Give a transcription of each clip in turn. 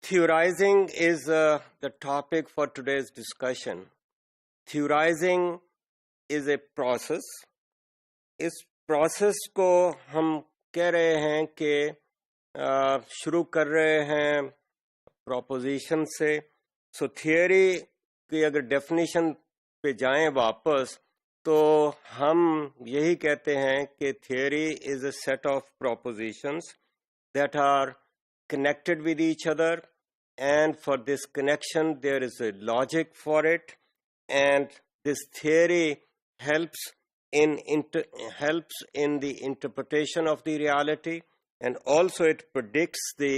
Theorizing is the topic for today's discussion. Theorizing is a process. इस process को हम कह रहे हैं कि शुरू कर रहे हैं प्रोपोजिशन से. सो थियरी की अगर डेफिनेशन पे जाएं वापस तो हम यही कहते हैं कि theory is a set of propositions that are connected with each other, and for this connection there is a logic for it, and this theory helps in the interpretation of the reality, and also it predicts the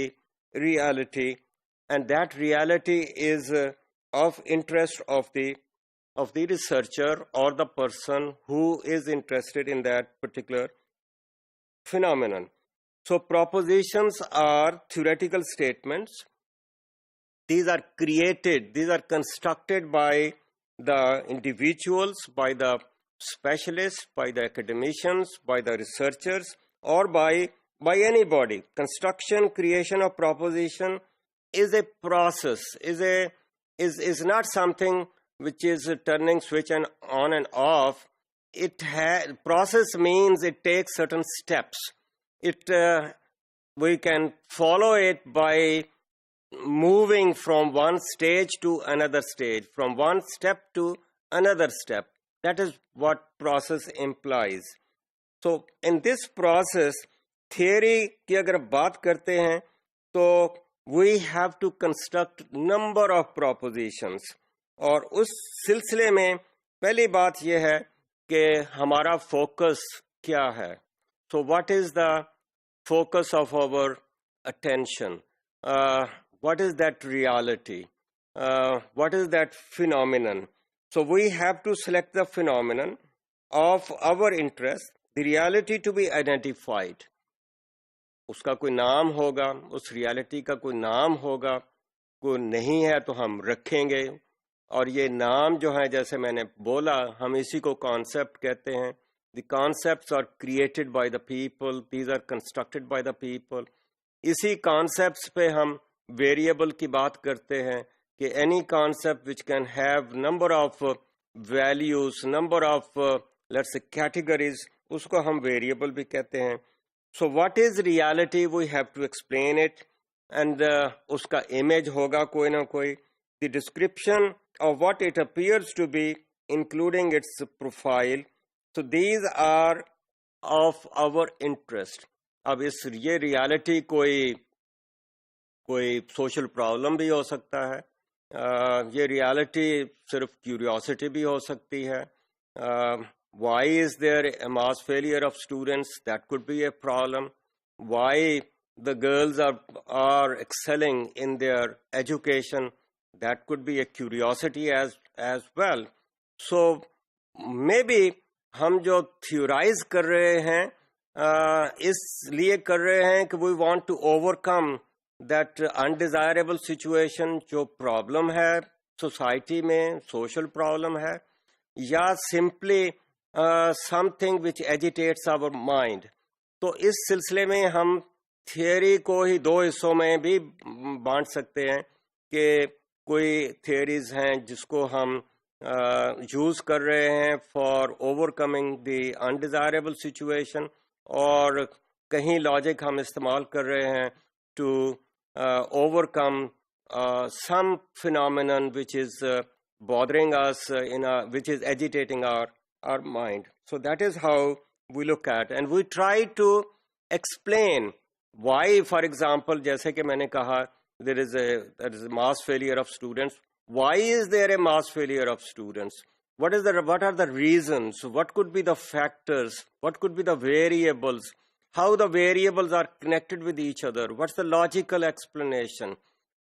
reality, and that reality is of interest of the researcher or the person who is interested in that particular phenomenon. So propositions are theoretical statements. These are created, these are constructed by the individuals, by the specialists, by the academicians, by the researchers, or by anybody. Construction, creation of proposition is a process, is not something which is turning switch and on and off. Process means it takes certain steps. We can follow it by moving from one stage to another stage, from one step to another step. That is what process implies. So in this process, theory की अगर बात करते हैं तो we have to construct number of propositions. और उस सिलसिले में पहली बात यह है कि हमारा focus क्या है. So what is the focus of our attention? What is that reality? What is that phenomenon? So we have to select the phenomenon of our interest, the reality to be identified. उसका कोई नाम होगा, उस reality का कोई नाम होगा, कोई नहीं है तो हम रखेंगे. और ये नाम जो है जैसे मैंने बोला हम इसी को concept कहते हैं. The concepts are created by the people. These are constructed by the people. इसी concepts पे हम variable की बात करते हैं कि any concept which can have number of values, number of let's say categories, उसको हम variable भी कहते हैं. So what is reality? We have to explain it, and उसका image होगा कोई ना कोई. The description of what it appears to be, including its profile. So these are of our interest. अब ये reality कोई social problem भी हो सकता है. ये reality सिर्फ curiosity भी हो सकती है. Why is there a mass failure of students? That could be a problem. Why the girls are excelling in their education? That could be a curiosity as well. So maybe हम जो theorize कर रहे हैं इसलिए कर रहे हैं कि we want to overcome that undesirable situation जो problem है society में, social problem है, या simply something which agitates our mind. तो इस सिलसिले में हम theory को ही दो हिस्सों में भी बांट सकते हैं कि कोई theories हैं जिसको हम यूज कर रहे हैं for overcoming the undesirable situation, और कहीं लॉजिक हम इस्तेमाल कर रहे हैं to overcome some phenomenon which is bothering us which is agitating our mind. So that is how we look at, and we try to explain why, for example, जैसे कि मैंने कहा there is a mass failure of students. Why is there a mass failure of students? What are the reasons? What could be the factors? What could be the variables? How the variables are connected with each other? What's the logical explanation?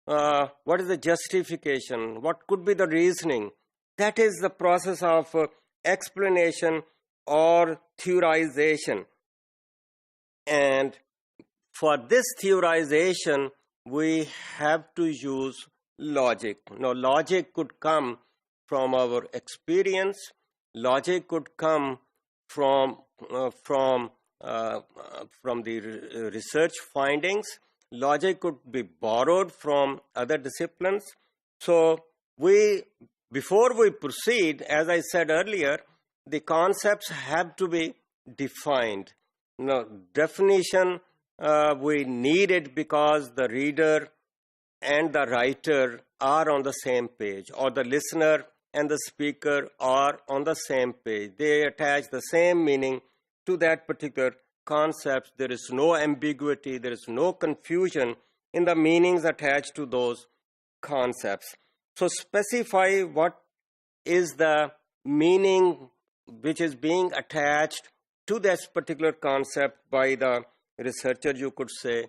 What is the justification? What could be the reasoning? That is the process of explanation or theorization. And for this theorization, we have to use logic. Now, logic could come from our experience. Logic could come from the research findings, logic could be borrowed from other disciplines. So before we proceed, as I said earlier, the concepts have to be defined. Now, definition, we need it because the reader and the writer are on the same page, or the listener and the speaker are on the same page. They attach the same meaning to that particular concept. There is no ambiguity, there is no confusion in the meanings attached to those concepts. So specify what is the meaning which is being attached to this particular concept by the researcher, you could say.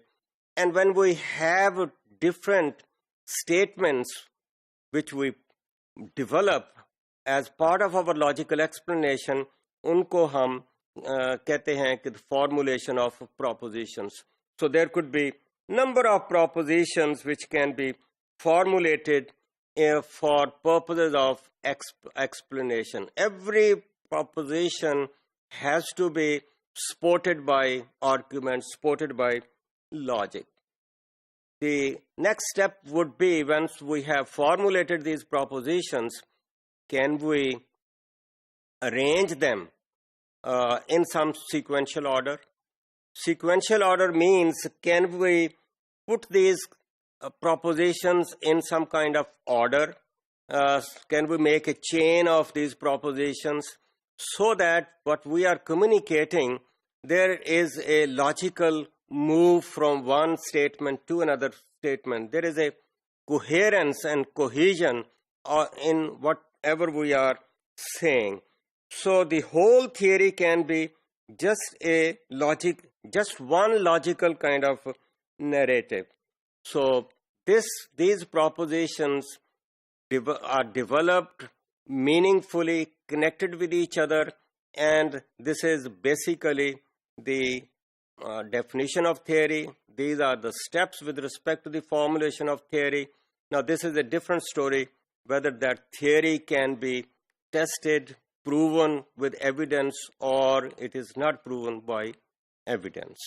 And when we have different statements which we develop as part of our logical explanation, unko hum कहते हैं कि the formulation of propositions. So there could be number of propositions which can be formulated for purposes of explanation. Every proposition has to be supported by arguments, supported by logic. The next step would be, once we have formulated these propositions, can we arrange them in some sequential order? Sequential order means, can we put these propositions in some kind of order? Can we make a chain of these propositions so that what we are communicating, there is a logical move from one statement to another statement. There is a coherence and cohesion in whatever we are saying. So the whole theory can be just one logical kind of narrative. So these propositions are developed meaningfully, connected with each other, and this is basically the definition of theory. These are the steps with respect to the formulation of theory. Now, this is a different story, whether that theory can be tested, proven with evidence, or it is not proven by evidence.